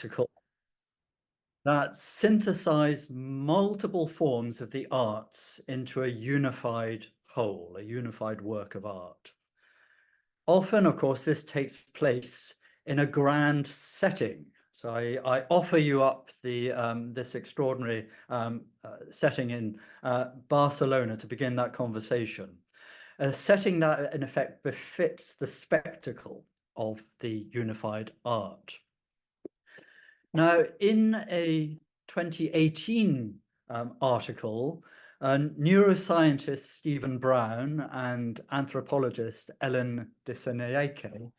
spectacle that synthesize multiple forms of the arts into a unified whole, a unified work of art. Often, of course, this takes place in a grand setting. So I offer you up this extraordinary setting in Barcelona to begin that conversation. A setting that, in effect, befits the spectacle of the unified art. Now, in a 2018 article, neuroscientist Stephen Brown and anthropologist Ellen Dissanayake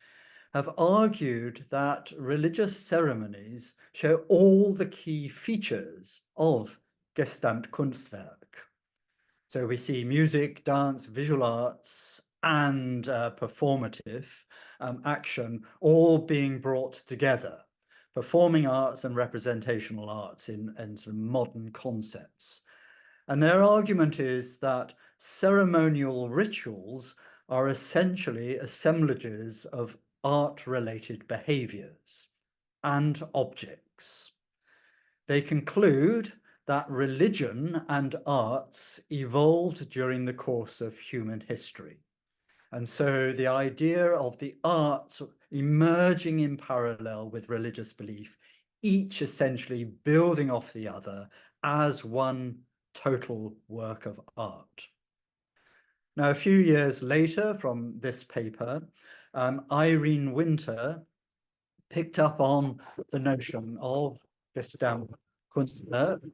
have argued that religious ceremonies show all the key features of Gesamtkunstwerk. So we see music, dance, visual arts, and performative action all being brought together. Performing arts and representational arts in sort of modern concepts. And their argument is that ceremonial rituals are essentially assemblages of art-related behaviors and objects. They conclude that religion and arts evolved during the course of human history. And so the idea of the arts emerging in parallel with religious belief, each essentially building off the other as one total work of art. Now, a few years later from this paper, Irene Winter picked up on the notion of Gesamtkunstwerk,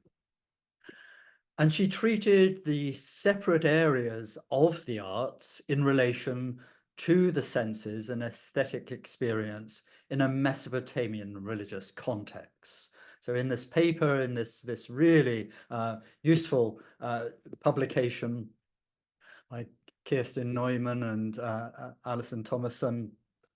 and she treated the separate areas of the arts in relation to the senses and aesthetic experience in a Mesopotamian religious context. So in this paper, in this really useful publication by Kirsten Neumann and Alison Thomason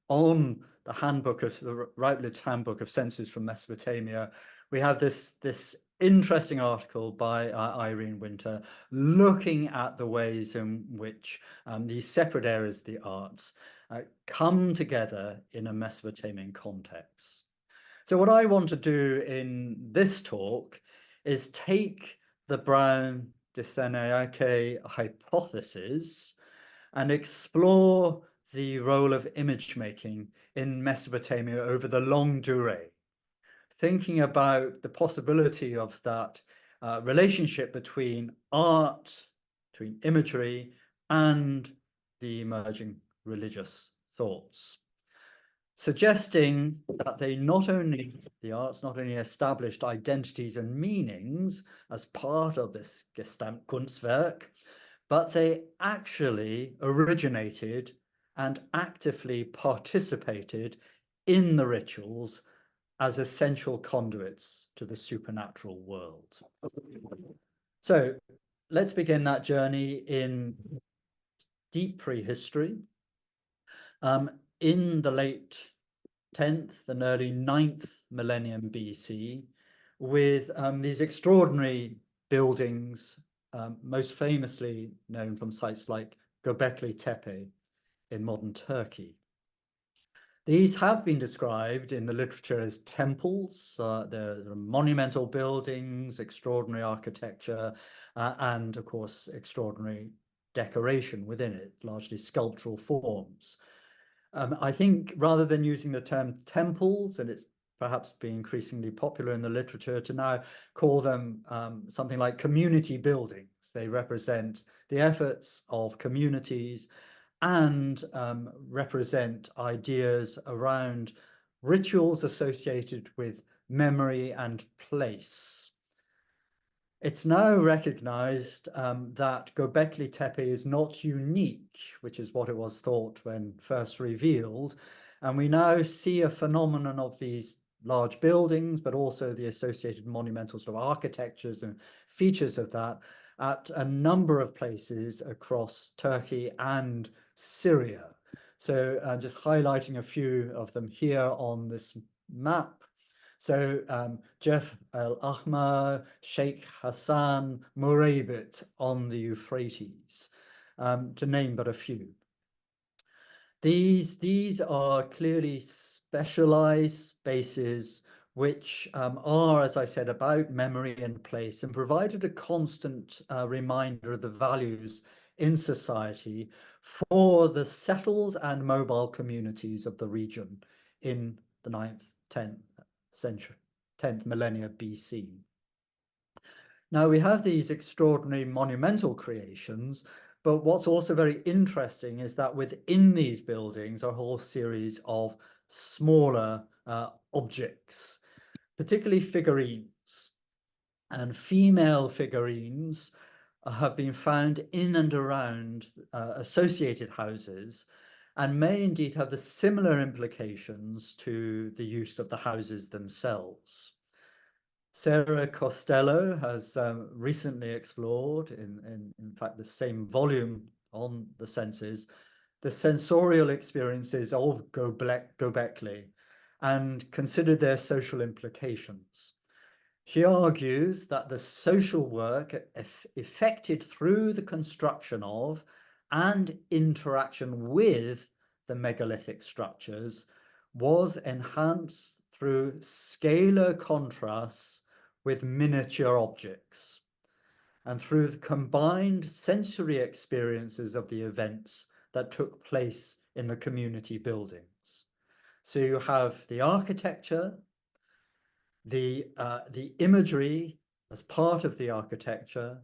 on the handbook of the Routledge Handbook of Senses from Mesopotamia, we have this interesting article by Irene Winter looking at the ways in which these separate areas of the arts come together in a Mesopotamian context. So what I want to do in this talk is take the Brown-Dissanayake hypothesis and explore the role of image making in Mesopotamia over the longue durée, thinking about the possibility of that relationship between art, between imagery, and the emerging religious thoughts, suggesting that the arts not only established identities and meanings as part of this Gesamtkunstwerk, but they actually originated and actively participated in the rituals as essential conduits to the supernatural world. So let's begin that journey in deep prehistory. In the late 10th and early 9th millennium BC, with these extraordinary buildings, most famously known from sites like Göbekli Tepe in modern Turkey. These have been described in the literature as temples. They're monumental buildings, extraordinary architecture, and of course, extraordinary decoration within it, largely sculptural forms. I think rather than using the term temples, and it's perhaps being increasingly popular in the literature to now call them something like community buildings. They represent the efforts of communities and represent ideas around rituals associated with memory and place. It's now recognized that Göbekli Tepe is not unique, which is what it was thought when first revealed. And we now see a phenomenon of these large buildings, but also the associated monumental sort of architectures and features of that at a number of places across Turkey and Syria. So just highlighting a few of them here on this map. So Jeff al-Ahmar, Sheikh Hassan, Muraybit on the Euphrates, to name but a few. These are clearly specialized spaces which are, as I said, about memory and place, and provided a constant reminder of the values in society for the settled and mobile communities of the region in the 9th, 10th century, 10th millennia BC. Now, we have these extraordinary monumental creations, but what's also very interesting is that within these buildings are a whole series of smaller objects, particularly figurines. And female figurines have been found in and around associated houses, and may indeed have the similar implications to the use of the houses themselves. Sarah Costello has recently explored, in fact, the same volume on the senses, the sensorial experiences of Göbekli and considered their social implications. She argues that the social work effected through the construction of and interaction with the megalithic structures was enhanced through scalar contrasts with miniature objects and through the combined sensory experiences of the events that took place in the community buildings. So you have the architecture, the imagery as part of the architecture,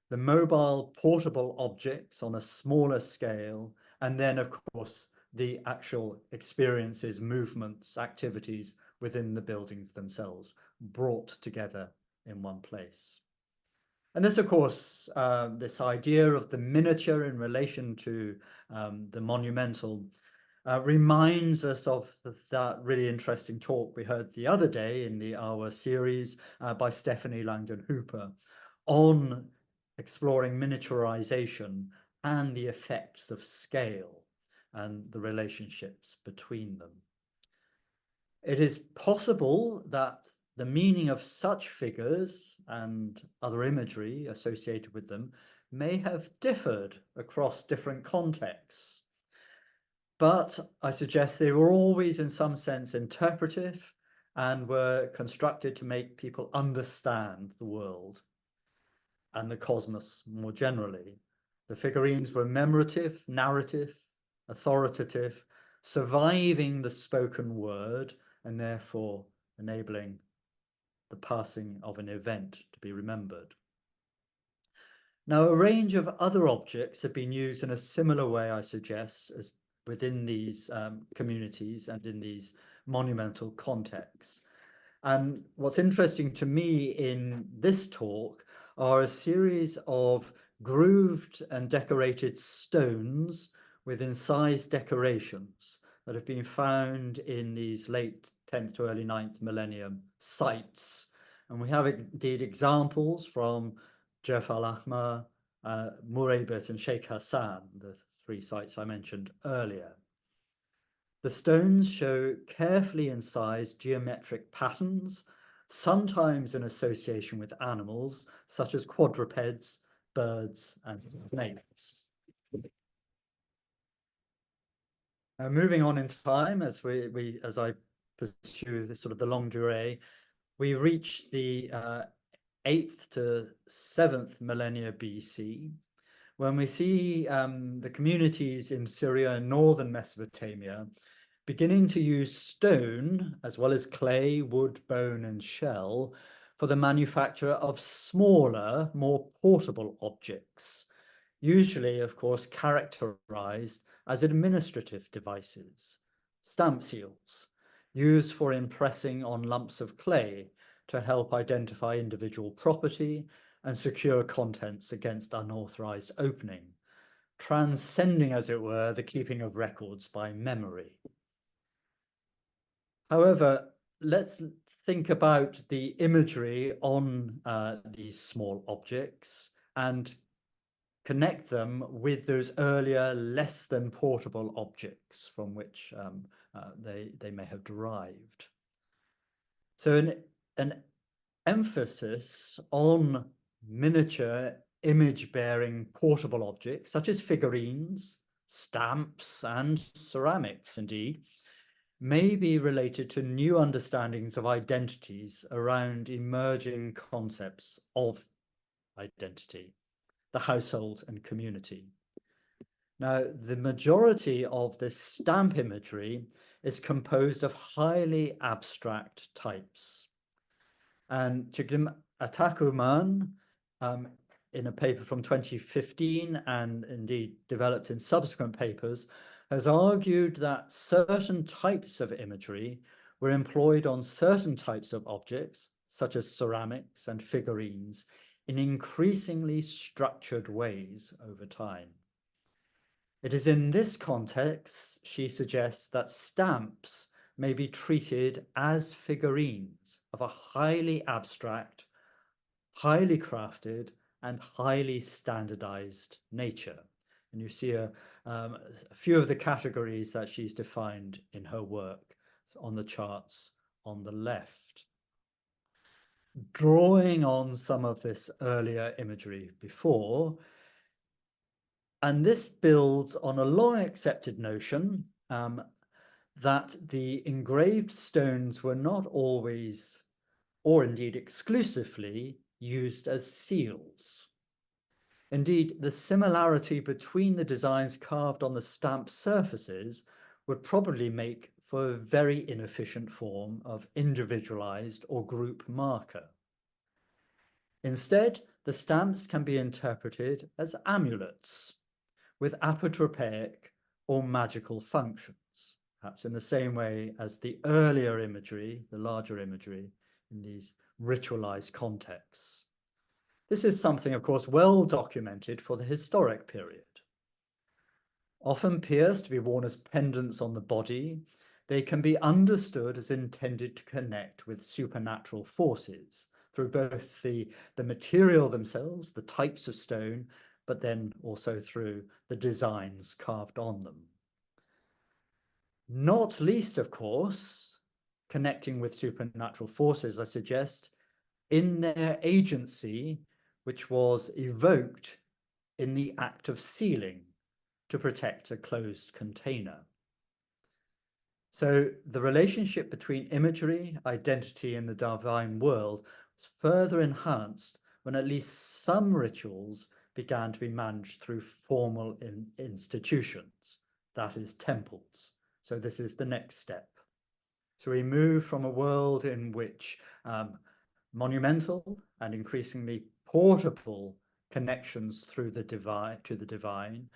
the mobile portable objects on a smaller scale, and then, of course, the actual experiences, movements, activities within the buildings themselves, brought together in one place. And this, of course, this idea of the miniature in relation to the monumental reminds us of that really interesting talk we heard the other day in the Hour series by Stephanie Langdon Hooper on exploring miniaturization and the effects of scale and the relationships between them. It is possible that the meaning of such figures and other imagery associated with them may have differed across different contexts. But I suggest they were always in some sense interpretive and were constructed to make people understand the world and the cosmos more generally. The figurines were memorative, narrative, authoritative, surviving the spoken word and therefore enabling the passing of an event to be remembered. Now, a range of other objects have been used in a similar way, I suggest, as within these communities and in these monumental contexts. And what's interesting to me in this talk are a series of grooved and decorated stones with incised decorations that have been found in these late 10th to early 9th millennium sites. And we have indeed examples from Jef al-Ahmar, Mureybet and Sheikh Hassan, the three sites I mentioned earlier. The stones show carefully incised geometric patterns, sometimes in association with animals such as quadrupeds, birds, and snakes. Now, moving on in time, as I pursue this sort of the longue durée, we reach the 8th to 7th millennia BC, when we see the communities in Syria and northern Mesopotamia beginning to use stone, as well as clay, wood, bone, and shell, for the manufacture of smaller, more portable objects, usually, of course, characterized as administrative devices, stamp seals, used for impressing on lumps of clay to help identify individual property and secure contents against unauthorized opening, transcending, as it were, the keeping of records by memory. However, let's think about the imagery on these small objects and connect them with those earlier, less than portable objects from which they may have derived. So an emphasis on miniature image-bearing portable objects, such as figurines, stamps, and ceramics, indeed, may be related to new understandings of identities around emerging concepts of identity, the household and community. Now, the majority of this stamp imagery is composed of highly abstract types. And Çağım Atakuman, in a paper from 2015 and indeed developed in subsequent papers, has argued that certain types of imagery were employed on certain types of objects, such as ceramics and figurines, in increasingly structured ways over time. It is in this context, she suggests, that stamps may be treated as figurines of a highly abstract, highly crafted, and highly standardized nature. And you see a few of the categories that she's defined in her work on the charts on the left. Drawing on some of this earlier imagery before, and this builds on a long accepted notion that the engraved stones were not always, or indeed exclusively, used as seals. Indeed, the similarity between the designs carved on the stamp surfaces would probably make for a very inefficient form of individualized or group marker. Instead, the stamps can be interpreted as amulets with apotropaic or magical functions, perhaps in the same way as the earlier imagery, the larger imagery, in these ritualized contexts. This is something, of course, well documented for the historic period. Often pierced to be worn as pendants on the body, they can be understood as intended to connect with supernatural forces through both the material themselves, the types of stone, but then also through the designs carved on them. Not least, of course, connecting with supernatural forces, I suggest, in their agency, which was evoked in the act of sealing to protect a closed container. So the relationship between imagery, identity, and the divine world was further enhanced when at least some rituals began to be managed through formal institutions, that is, temples. So this is the next step. So we move from a world in which monumental and increasingly portable connections through the divine to the divine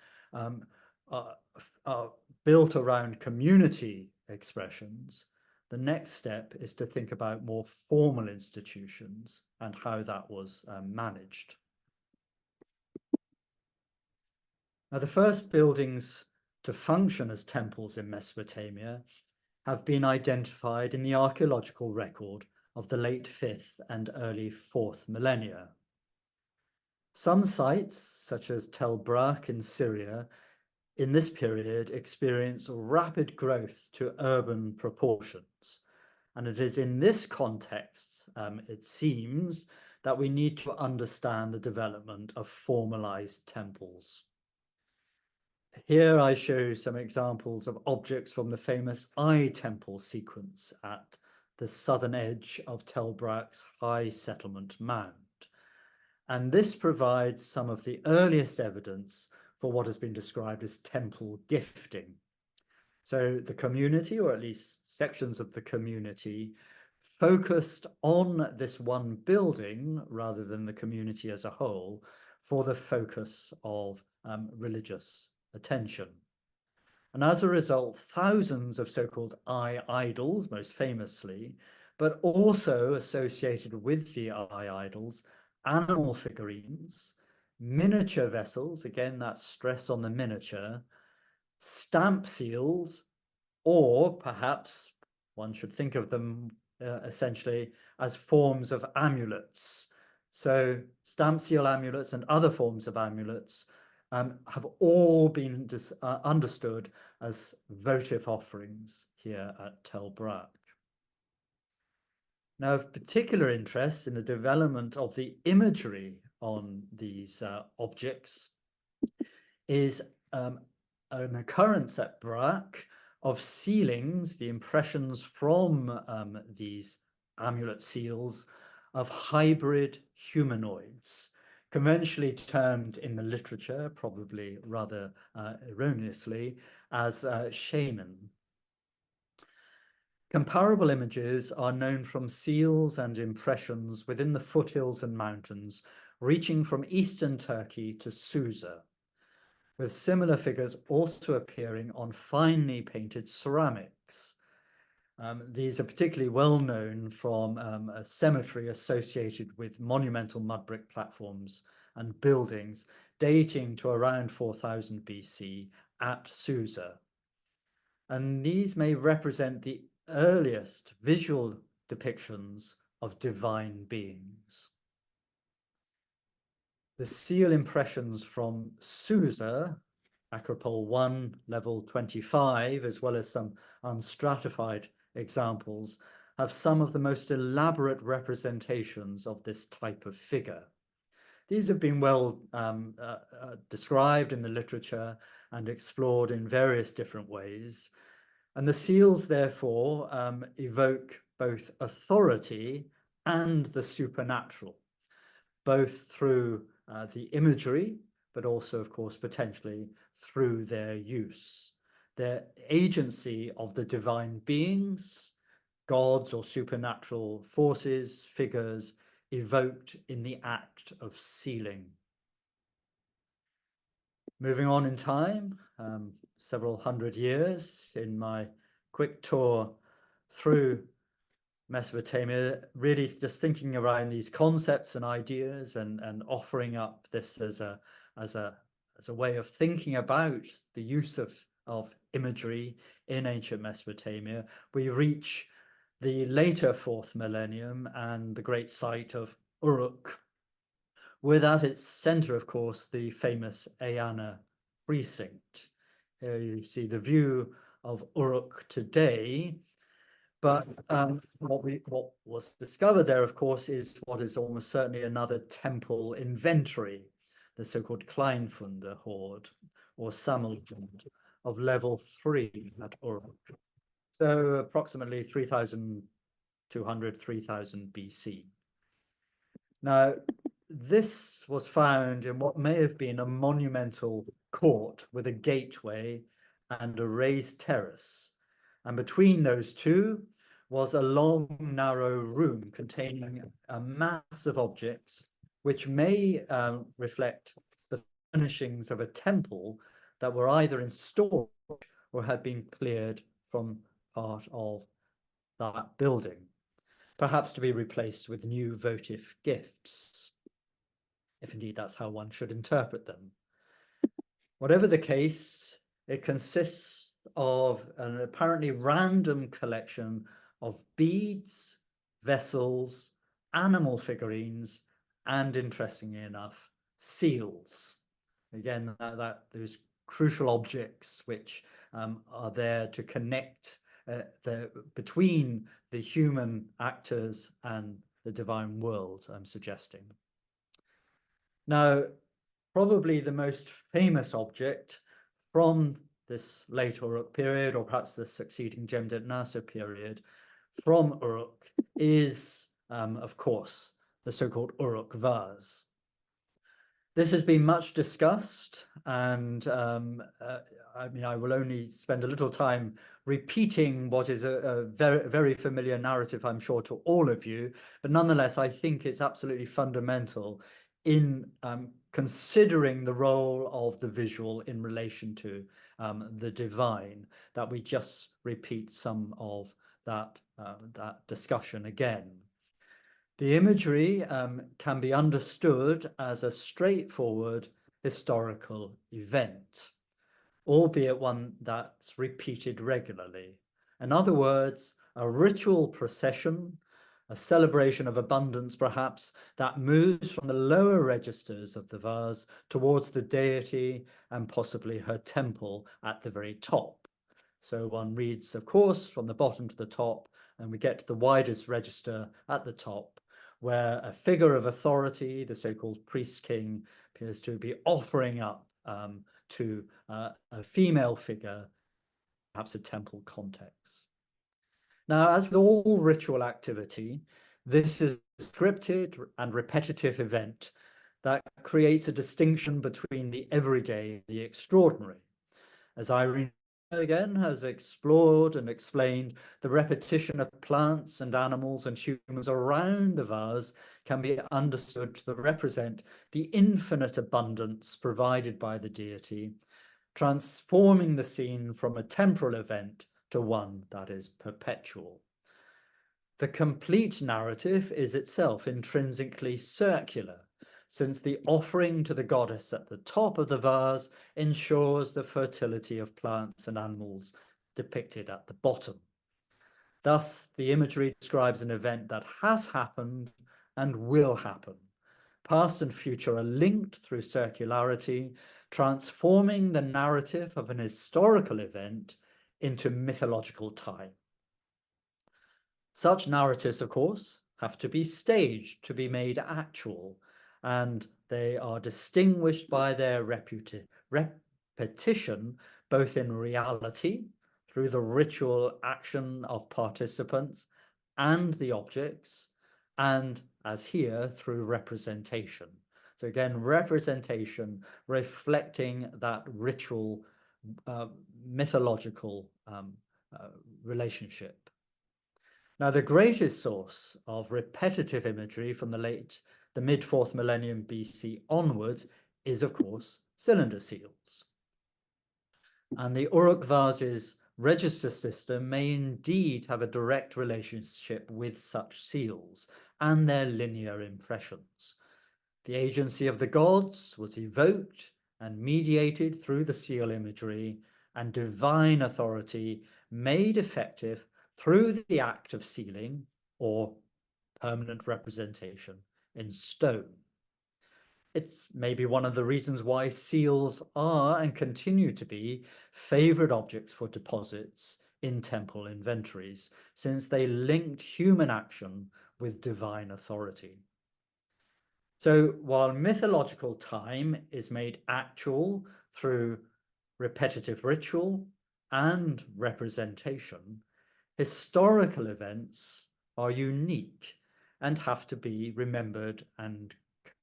are built around community expressions. The next step is to think about more formal institutions and how that was managed. Now, the first buildings to function as temples in Mesopotamia have been identified in the archaeological record of the late 5th and early 4th millennia. Some sites, such as Tel Brak in Syria, in this period experience rapid growth to urban proportions. And it is in this context, it seems, that we need to understand the development of formalized temples. Here I show some examples of objects from the famous Eye Temple sequence at the southern edge of Tel Brak's high settlement mound. And this provides some of the earliest evidence for what has been described as temple gifting. So the community, or at least sections of the community, focused on this one building rather than the community as a whole for the focus of religious attention. And as a result, thousands of so-called eye idols, most famously, but also associated with the eye idols, animal figurines, miniature vessels, again, that stress on the miniature, stamp seals, or perhaps one should think of them essentially as forms of amulets. So stamp seal amulets and other forms of amulets have all been understood as votive offerings here at Tel Brak. Now, of particular interest in the development of the imagery on these objects is an occurrence at Brak of sealings, the impressions from these amulet seals of hybrid humanoids, conventionally termed in the literature, probably rather erroneously, as shaman. Comparable images are known from seals and impressions within the foothills and mountains, reaching from eastern Turkey to Susa, with similar figures also appearing on finely painted ceramics. These are particularly well known from a cemetery associated with monumental mud brick platforms and buildings dating to around 4000 BC at Susa. And these may represent the earliest visual depictions of divine beings. The seal impressions from Susa, Acropole 1, level 25, as well as some unstratified examples, have some of the most elaborate representations of this type of figure. These have been well described in the literature and explored in various different ways. And the seals, therefore, evoke both authority and the supernatural, both through the imagery, but also, of course, potentially through their use. Their agency of the divine beings, gods or supernatural forces, figures, evoked in the act of sealing. Moving on in time, several hundred years in my quick tour through Mesopotamia, really just thinking around these concepts and ideas and offering up this as a way of thinking about the use of imagery in ancient Mesopotamia, we reach the later 4th millennium and the great site of Uruk, with at its center, of course, the famous Eanna precinct. Here you see the view of Uruk today. But what was discovered there, of course, is what is almost certainly another temple inventory, the so-called Kleinfunde hoard or Sammelfund of level 3 at Uruk. So approximately 3200, 3000 BC. Now, this was found in what may have been a monumental court with a gateway and a raised terrace. And between those two was a long, narrow room containing a mass of objects which may reflect the furnishings of a temple that were either in storage or had been cleared from part of that building, perhaps to be replaced with new votive gifts, if indeed that's how one should interpret them. Whatever the case, it consists of an apparently random collection of beads, vessels, animal figurines, and interestingly enough, seals. Again, those crucial objects which are there to connect between the human actors and the divine world, I'm suggesting. Now, probably the most famous object from this late Uruk period, or perhaps the succeeding Jemdet Nasr period, from Uruk is, of course, the so-called Uruk vase. This has been much discussed, and I mean, I will only spend a little time repeating what is a very, very familiar narrative, I'm sure, to all of you, but nonetheless, I think it's absolutely fundamental in considering the role of the visual in relation to the divine, that we just repeat some of that discussion again. The imagery can be understood as a straightforward historical event, albeit one that's repeated regularly. In other words, a ritual procession, a celebration of abundance perhaps, that moves from the lower registers of the vase towards the deity and possibly her temple at the very top. So one reads, of course, from the bottom to the top, and we get to the widest register at the top, where a figure of authority, the so-called priest king, appears to be offering up to a female figure perhaps a temple context. Now, as with all ritual activity, this is a scripted and repetitive event that creates a distinction between the everyday and the extraordinary. As Irene again has explored and explained, the repetition of plants and animals and humans around the vase can be understood to represent the infinite abundance provided by the deity, transforming the scene from a temporal event to one that is perpetual. The complete narrative is itself intrinsically circular, since the offering to the goddess at the top of the vase ensures the fertility of plants and animals depicted at the bottom. Thus, the imagery describes an event that has happened and will happen. Past and future are linked through circularity, transforming the narrative of an historical event into mythological time. Such narratives, of course, have to be staged to be made actual, and they are distinguished by their repetition, both in reality, through the ritual action of participants and the objects, and, as here, through representation. So again, representation reflecting that ritual, mythological relationship. Now, the greatest source of repetitive imagery from the mid-4th millennium BC onwards is, of course, cylinder seals. And the Uruk vase's register system may indeed have a direct relationship with such seals and their linear impressions. The agency of the gods was evoked and mediated through the seal imagery, and divine authority made effective through the act of sealing or permanent representation in stone. It's maybe one of the reasons why seals are and continue to be favored objects for deposits in temple inventories, since they linked human action with divine authority. So while mythological time is made actual through repetitive ritual and representation, historical events are unique and have to be remembered and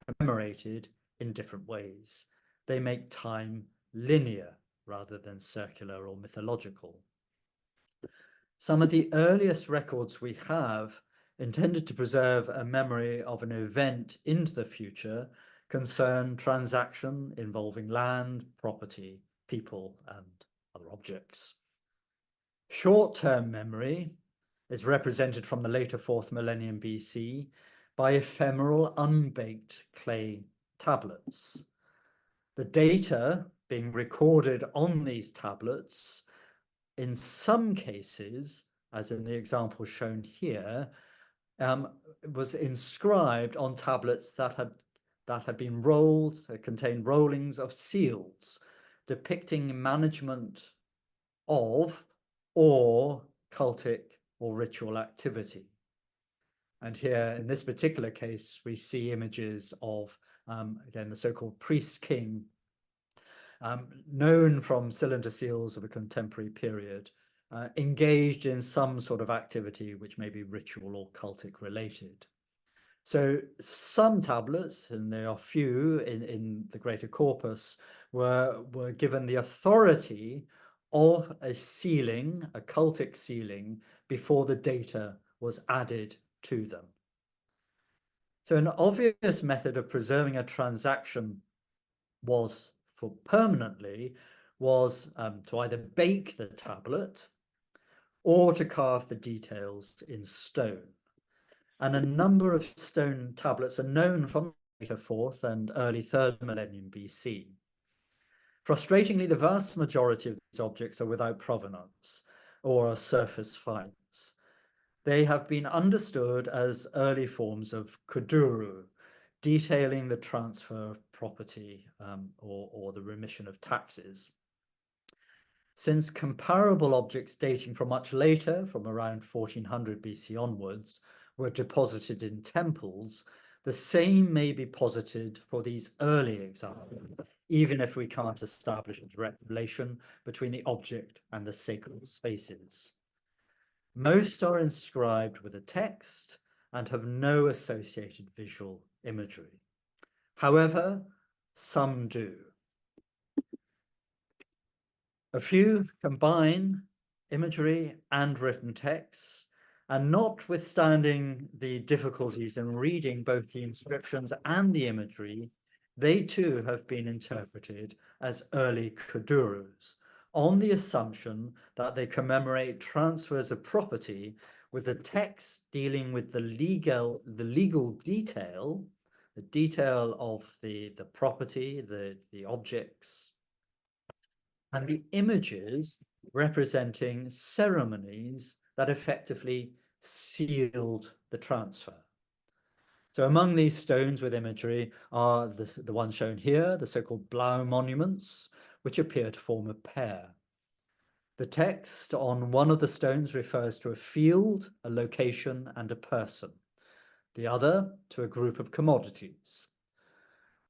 commemorated in different ways. They make time linear rather than circular or mythological. Some of the earliest records we have intended to preserve a memory of an event into the future concern transaction involving land, property, people, and other objects. Short-term memory is represented from the later 4th millennium BC by ephemeral unbaked clay tablets. The data being recorded on these tablets, in some cases, as in the example shown here, was inscribed on tablets that had been rolled, contained rollings of seals depicting management of or cultic or ritual activity. And here, in this particular case, we see images of, again, the so-called priest-king, known from cylinder seals of a contemporary period, engaged in some sort of activity which may be ritual or cultic related. So some tablets, and there are few in the greater corpus, were given the authority of a sealing, a cultic sealing, before the data was added to them. So an obvious method of preserving a transaction was to either bake the tablet or to carve the details in stone. And a number of stone tablets are known from the later 4th and early 3rd millennium BC. Frustratingly, the vast majority of these objects are without provenance or are surface finds. They have been understood as early forms of kuduru, detailing the transfer of property or the remission of taxes. Since comparable objects dating from much later, from around 1400 BC onwards, were deposited in temples, the same may be posited for these early examples, even if we can't establish a direct relation between the object and the sacred spaces. Most are inscribed with a text and have no associated visual imagery. However, some do. A few combine imagery and written texts, and notwithstanding the difficulties in reading both the inscriptions and the imagery, they too have been interpreted as early kudurus, on the assumption that they commemorate transfers of property, with the text dealing with the legal detail, the detail of the property, the objects, and the images representing ceremonies that effectively sealed the transfer. So among these stones with imagery are the ones shown here, the so-called Blau monuments, which appear to form a pair. The text on one of the stones refers to a field, a location, and a person. The other to a group of commodities.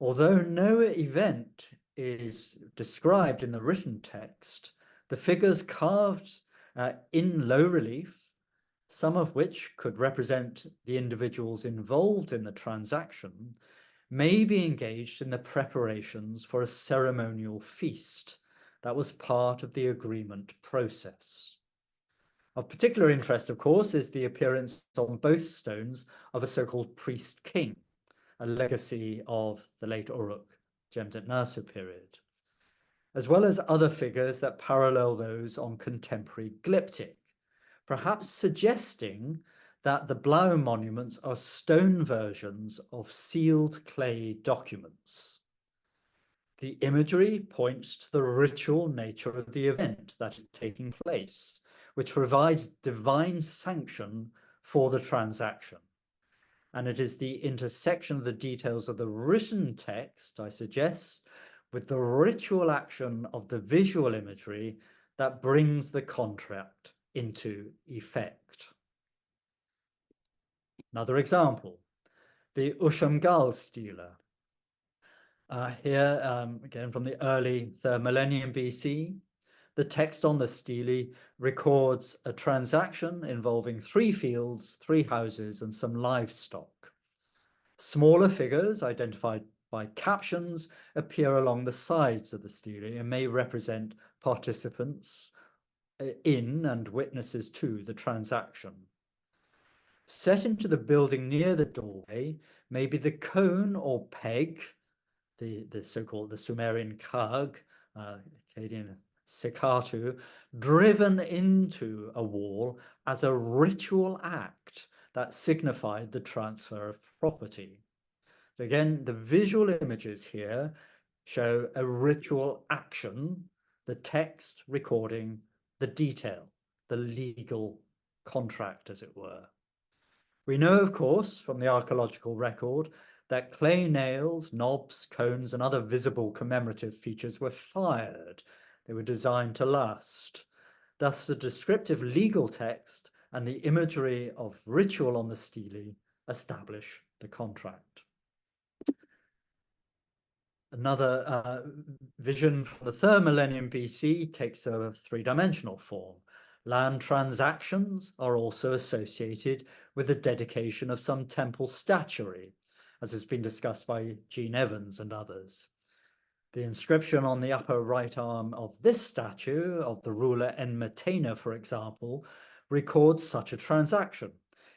Although no event is described in the written text, the figures carved in low relief, some of which could represent the individuals involved in the transaction, may be engaged in the preparations for a ceremonial feast that was part of the agreement process. Of particular interest, of course, is the appearance on both stones of a so-called priest-king, a legacy of the late Uruk Cemdet Nasr period, as well as other figures that parallel those on contemporary glyptic, perhaps suggesting that the Blau monuments are stone versions of sealed clay documents. The imagery points to the ritual nature of the event that is taking place, which provides divine sanction for the transaction. And it is the intersection of the details of the written text, I suggest, with the ritual action of the visual imagery that brings the contract into effect. Another example, the Ushamgal stela. Here, again from the early 3rd millennium BC, the text on the stele records a transaction involving 3 fields, 3 houses, and some livestock. Smaller figures, identified by captions, appear along the sides of the stele and may represent participants in and witnesses to the transaction. Set into the building near the doorway may be the cone or peg, the so-called the Sumerian kag, Akkadian sikatu, driven into a wall as a ritual act that signified the transfer of property. So again, the visual images here show a ritual action, the text recording the detail, the legal contract, as it were. We know, of course, from the archaeological record that clay nails, knobs, cones, and other visible commemorative features were fired. They were designed to last. Thus, the descriptive legal text and the imagery of ritual on the stele establish the contract. Another vision from the 3rd millennium BC takes a 3-dimensional form. Land transactions are also associated with the dedication of some temple statuary, as has been discussed by Jean Evans and others. The inscription on the upper right arm of this statue of the ruler Enmetena, for example, records such a transaction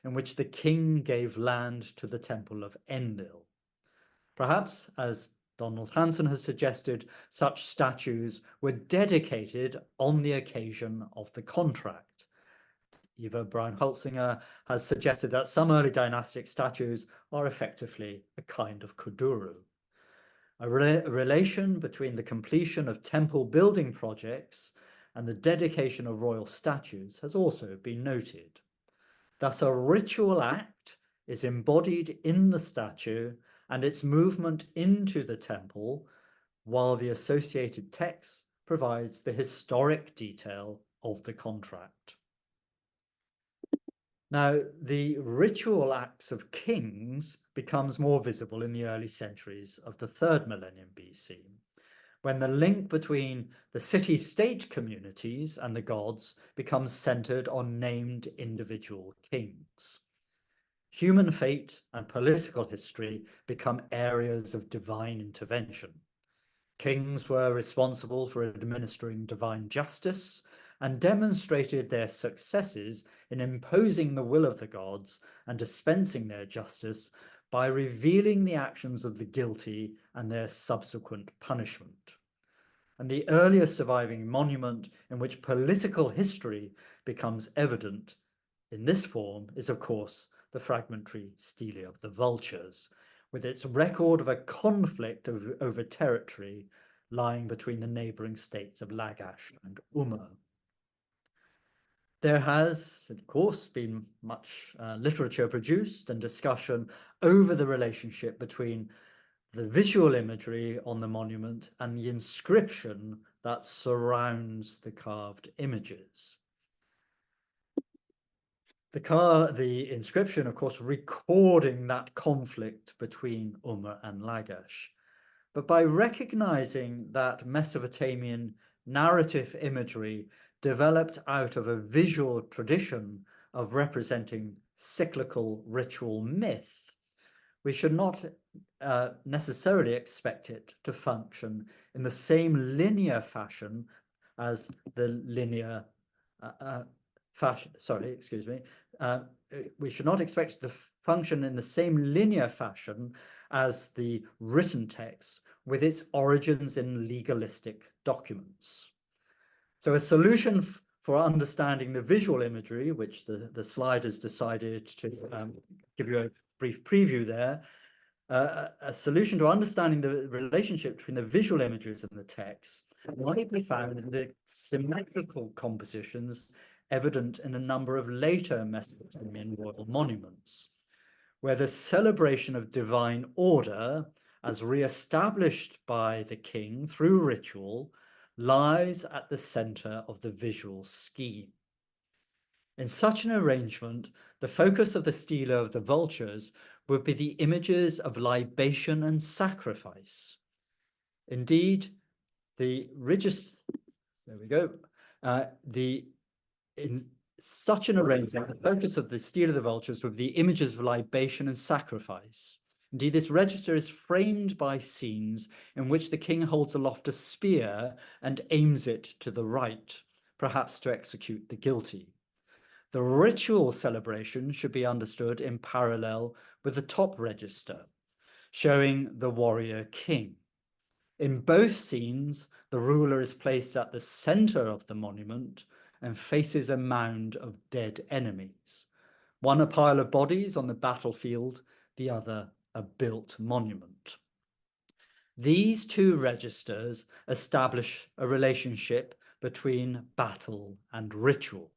in which the king gave land to the temple of Enlil. Perhaps, as Donald Hanson has suggested, such statues were dedicated on the occasion of the contract. Eva Brown-Holtzinger has suggested that some early dynastic statues are effectively a kind of kuduru. A relation between the completion of temple building projects and the dedication of royal statues has also been noted. Thus, a ritual act is embodied in the statue and its movement into the temple, while the associated text provides the historic detail of the contract. Now, the ritual acts of kings becomes more visible in the early centuries of the 3rd millennium BC. when the link between the city-state communities and the gods becomes centered on named individual kings. Human fate and political history become areas of divine intervention. Kings were responsible for administering divine justice and demonstrated their successes in imposing the will of the gods and dispensing their justice by revealing the actions of the guilty and their subsequent punishment. And the earliest surviving monument in which political history becomes evident in this form is, of course, the fragmentary stele of the vultures, with its record of a conflict over territory lying between the neighboring states of Lagash and Umma. There has, of course, been much literature produced and discussion over the relationship between the visual imagery on the monument and the inscription that surrounds the carved images. The inscription, of course, recording that conflict between Umma and Lagash. But by recognizing that Mesopotamian narrative imagery developed out of a visual tradition of representing cyclical ritual myth, we should not necessarily expect it to function in the same linear fashion as the linear fashion. Sorry, excuse me. We should not expect it to function in the same linear fashion as the written text with its origins in legalistic documents. So a solution for understanding the visual imagery, which the slide has decided to give you a brief preview there, a solution to understanding the relationship between the visual images and the text might be found in the symmetrical compositions evident in a number of later Mesopotamian royal monuments, where the celebration of divine order, as re-established by the king through ritual, lies at the center of the visual scheme. In such an arrangement, the focus of the stela of the vultures would be the images of libation and sacrifice. Indeed, the richest, there we go, in such an arrangement, the focus of the stele of the vultures would be the images of libation and sacrifice. Indeed, this register is framed by scenes in which the king holds aloft a spear and aims it to the right, perhaps to execute the guilty. The ritual celebration should be understood in parallel with the top register, showing the warrior king. In both scenes, the ruler is placed at the center of the monument and faces a mound of dead enemies, one a pile of bodies on the battlefield, the other a built monument. These two registers establish a relationship between battle and ritual.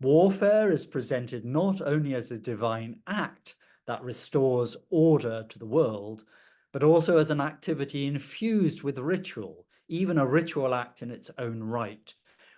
Warfare is presented not only as a divine act that restores order to the world, but also as an activity infused with ritual, even a ritual act in its own right,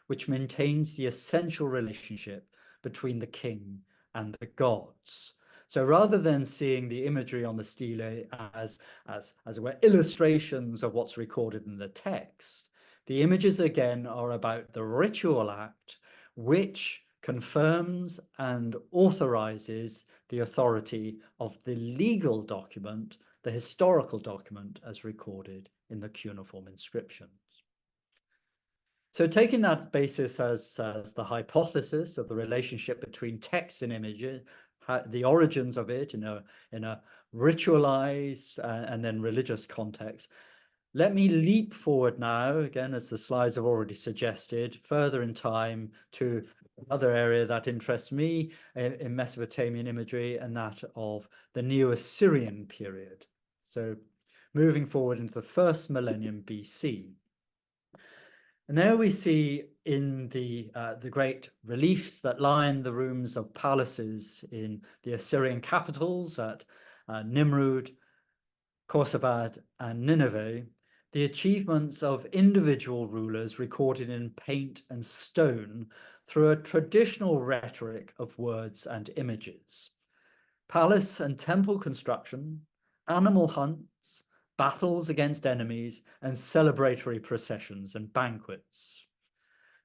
which maintains the essential relationship between the king and the gods. So rather than seeing the imagery on the stele as it were illustrations of what's recorded in the text, the images again are about the ritual act which confirms and authorizes the authority of the legal document, the historical document as recorded in the cuneiform inscriptions. So taking that basis as the hypothesis of the relationship between text and images, the origins of it in a ritualized and then religious context, let me leap forward now, again, as the slides have already suggested, further in time to another area that interests me in Mesopotamian imagery, and that of the Neo-Assyrian period. So moving forward into the first millennium BC. And there we see in the great reliefs that line the rooms of palaces in the Assyrian capitals at Nimrud, Khorsabad, and Nineveh, the achievements of individual rulers recorded in paint and stone through a traditional rhetoric of words and images. Palace and temple construction, animal hunts, battles against enemies, and celebratory processions and banquets.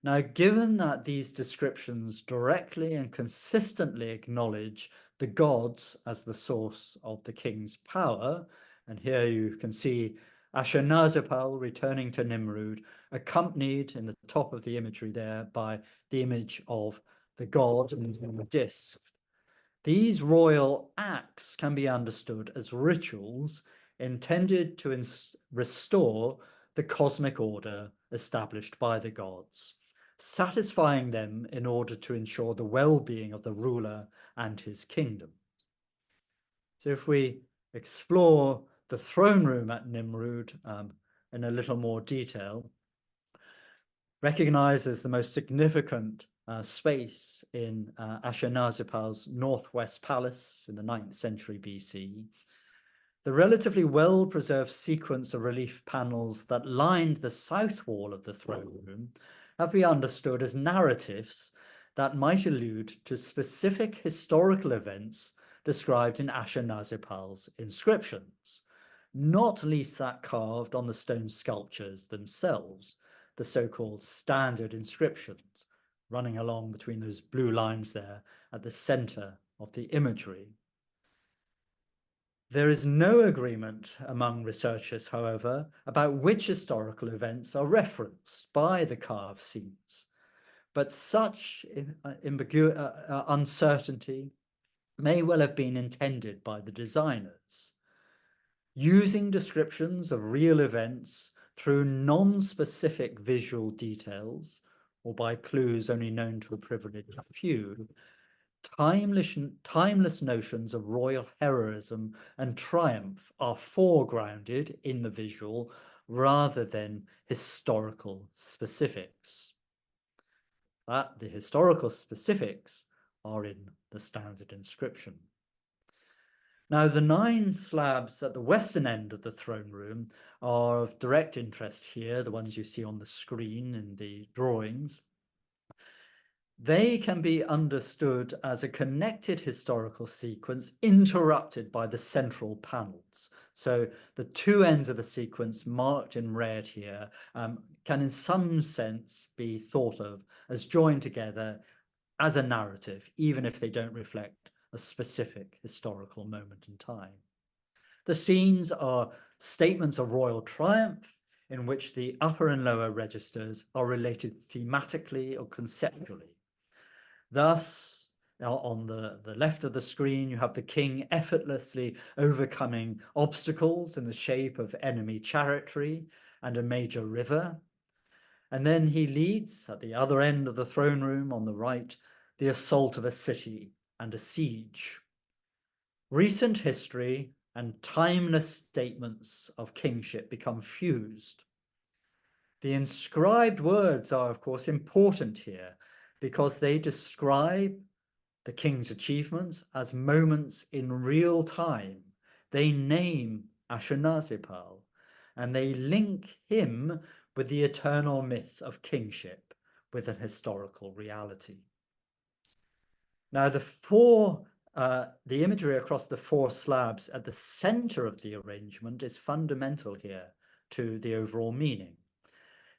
Now, given that these descriptions directly and consistently acknowledge the gods as the source of the king's power, and here you can see Ashurnasirpal returning to Nimrud, accompanied in the top of the imagery there by the image of the god and the disc. These royal acts can be understood as rituals intended to restore the cosmic order established by the gods, satisfying them in order to ensure the well-being of the ruler and his kingdom. So if we explore the throne room at Nimrud in a little more detail, recognized as the most significant space in Ashurnasirpal's northwest palace in the 9th century BC, the relatively well-preserved sequence of relief panels that lined the south wall of the throne room have been understood as narratives that might allude to specific historical events described in Ashurnasirpal's inscriptions, not least that carved on the stone sculptures themselves, the so-called standard inscriptions, running along between those blue lines there at the center of the imagery. There is no agreement among researchers, however, about which historical events are referenced by the carved scenes, but such uncertainty may well have been intended by the designers. Using descriptions of real events through non-specific visual details, or by clues only known to a privileged few, timeless notions of royal heroism and triumph are foregrounded in the visual rather than historical specifics. That the historical specifics are in the standard inscription. Now, the 9 slabs at the western end of the throne room are of direct interest here, the ones you see on the screen in the drawings. They can be understood as a connected historical sequence interrupted by the central panels. So the 2 ends of the sequence marked in red here can in some sense be thought of as joined together as a narrative, even if they don't reflect a specific historical moment in time. The scenes are statements of royal triumph in which the upper and lower registers are related thematically or conceptually. Thus, on the left of the screen, you have the king effortlessly overcoming obstacles in the shape of enemy chariotry and a major river. And then he leads, at the other end of the throne room on the right, the assault of a city and a siege. Recent history and timeless statements of kingship become fused. The inscribed words are, of course, important here because they describe the king's achievements as moments in real time. They name Ashurnasirpal, and they link him with the eternal myth of kingship with an historical reality. Now, the imagery across the 4 slabs at the center of the arrangement is fundamental here to the overall meaning.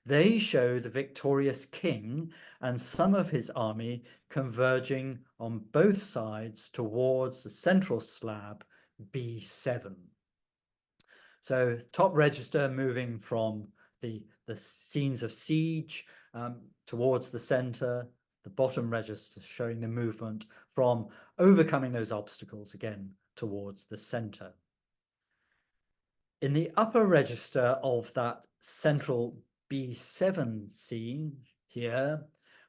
They show the victorious king and some of his army converging on both sides towards the central slab B7. So top register moving from the scenes of siege towards the center, the bottom register showing the movement from overcoming those obstacles again towards the center. In the upper register of that central B7 scene here,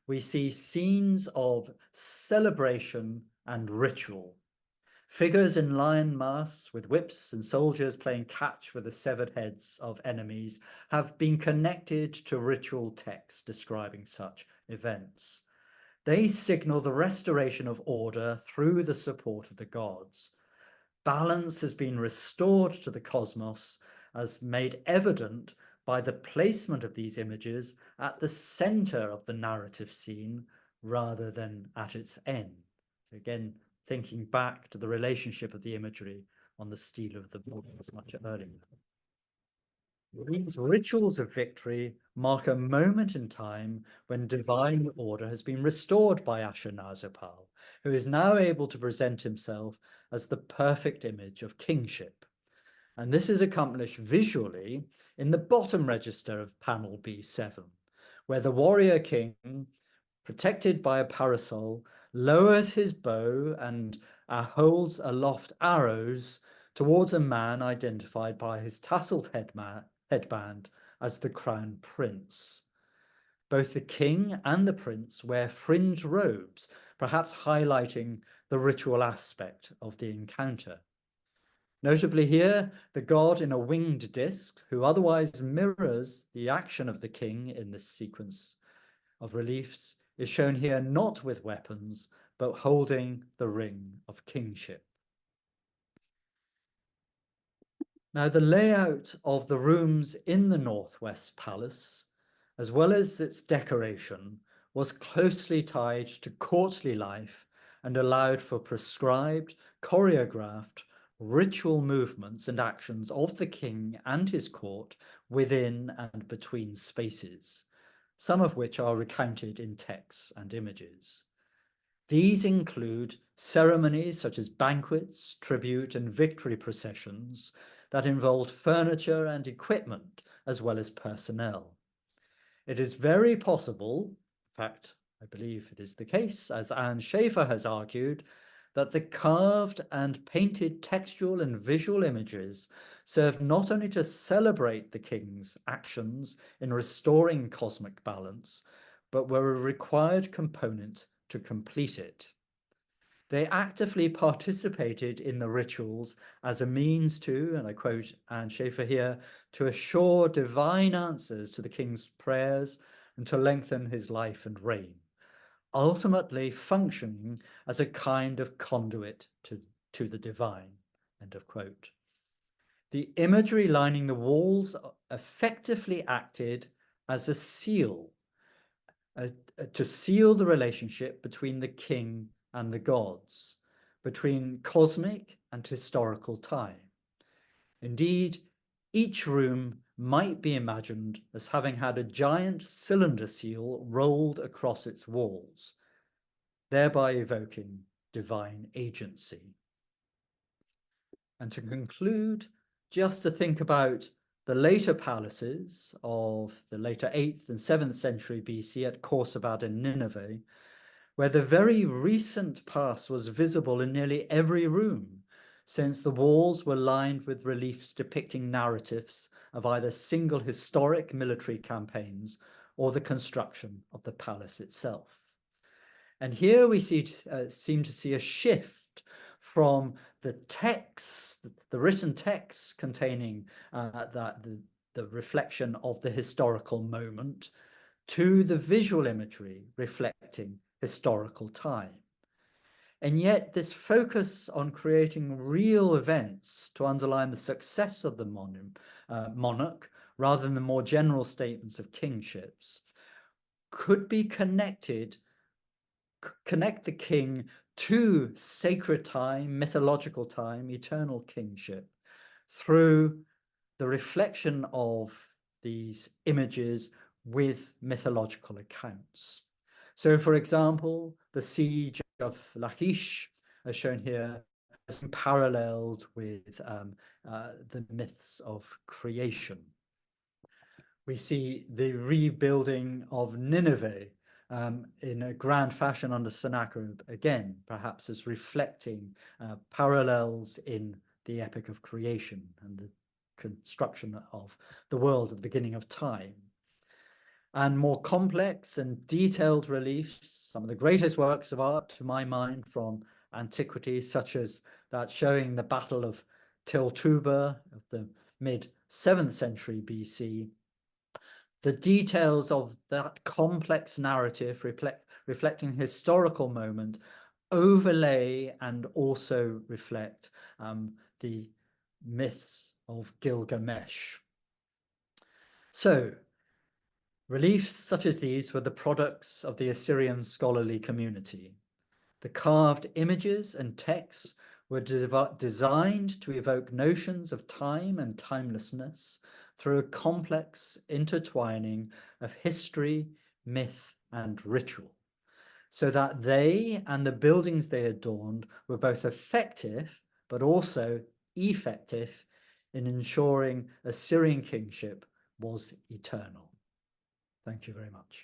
we see scenes of celebration and ritual. Figures in lion masks with whips and soldiers playing catch with the severed heads of enemies have been connected to ritual texts describing such events. They signal the restoration of order through the support of the gods. Balance has been restored to the cosmos as made evident by the placement of these images at the center of the narrative scene rather than at its end. So again, thinking back to the relationship of the imagery on the stele of the book much earlier. These rituals of victory mark a moment in time when divine order has been restored by Ashurnasirpal, who is now able to present himself as the perfect image of kingship. And this is accomplished visually in the bottom register of panel B7, where the warrior king, protected by a parasol, lowers his bow and holds aloft arrows towards a man identified by his tasseled headband as the crown prince. Both the king and the prince wear fringe robes, perhaps highlighting the ritual aspect of the encounter. Notably here, the god in a winged disc, who otherwise mirrors the action of the king in this sequence of reliefs, is shown here not with weapons, but holding the ring of kingship. Now, the layout of the rooms in the Northwest Palace, as well as its decoration, was closely tied to courtly life and allowed for prescribed, choreographed, ritual movements and actions of the king and his court within and between spaces, some of which are recounted in texts and images. These include ceremonies such as banquets, tribute, and victory processions that involved furniture and equipment as well as personnel. It is very possible, in fact, I believe it is the case, as Anne Schaefer has argued, that the carved and painted textual and visual images served not only to celebrate the king's actions in restoring cosmic balance, but were a required component to complete it. They actively participated in the rituals as a means to, and I quote Anne Schaefer here, to assure divine answers to the king's prayers and to lengthen his life and reign, ultimately functioning as a kind of conduit to the divine, end of quote. The imagery lining the walls effectively acted as a seal, to seal the relationship between the king and the gods, between cosmic and historical time. Indeed, each room might be imagined as having had a giant cylinder seal rolled across its walls, thereby evoking divine agency. And to conclude, just to think about the later palaces of the later 8th and 7th century BC at Khorsabad and Nineveh, where the very recent past was visible in nearly every room, since the walls were lined with reliefs depicting narratives of either single historic military campaigns or the construction of the palace itself. And here we seem to see a shift from the text, the written texts containing the reflection of the historical moment, to the visual imagery reflecting historical time. And yet this focus on creating real events to underline the success of the monarch, rather than the more general statements of kingships, could be connect the king to sacred time, mythological time, eternal kingship, through the reflection of these images with mythological accounts. So, for example, the siege of Lachish, as shown here, has been paralleled with the myths of creation. We see the rebuilding of Nineveh in a grand fashion under Sennacherib, again, perhaps as reflecting parallels in the epic of creation and the construction of the world at the beginning of time. And more complex and detailed reliefs, some of the greatest works of art, to my mind, from antiquity, such as that showing the Battle of Tiltuba of the mid-7th century BC. The details of that complex narrative reflecting historical moment overlay and also reflect the myths of Gilgamesh. So, reliefs such as these were the products of the Assyrian scholarly community. The carved images and texts were designed to evoke notions of time and timelessness through a complex intertwining of history, myth, and ritual, so that they and the buildings they adorned were both effective but also effective in ensuring Assyrian kingship was eternal. Thank you very much.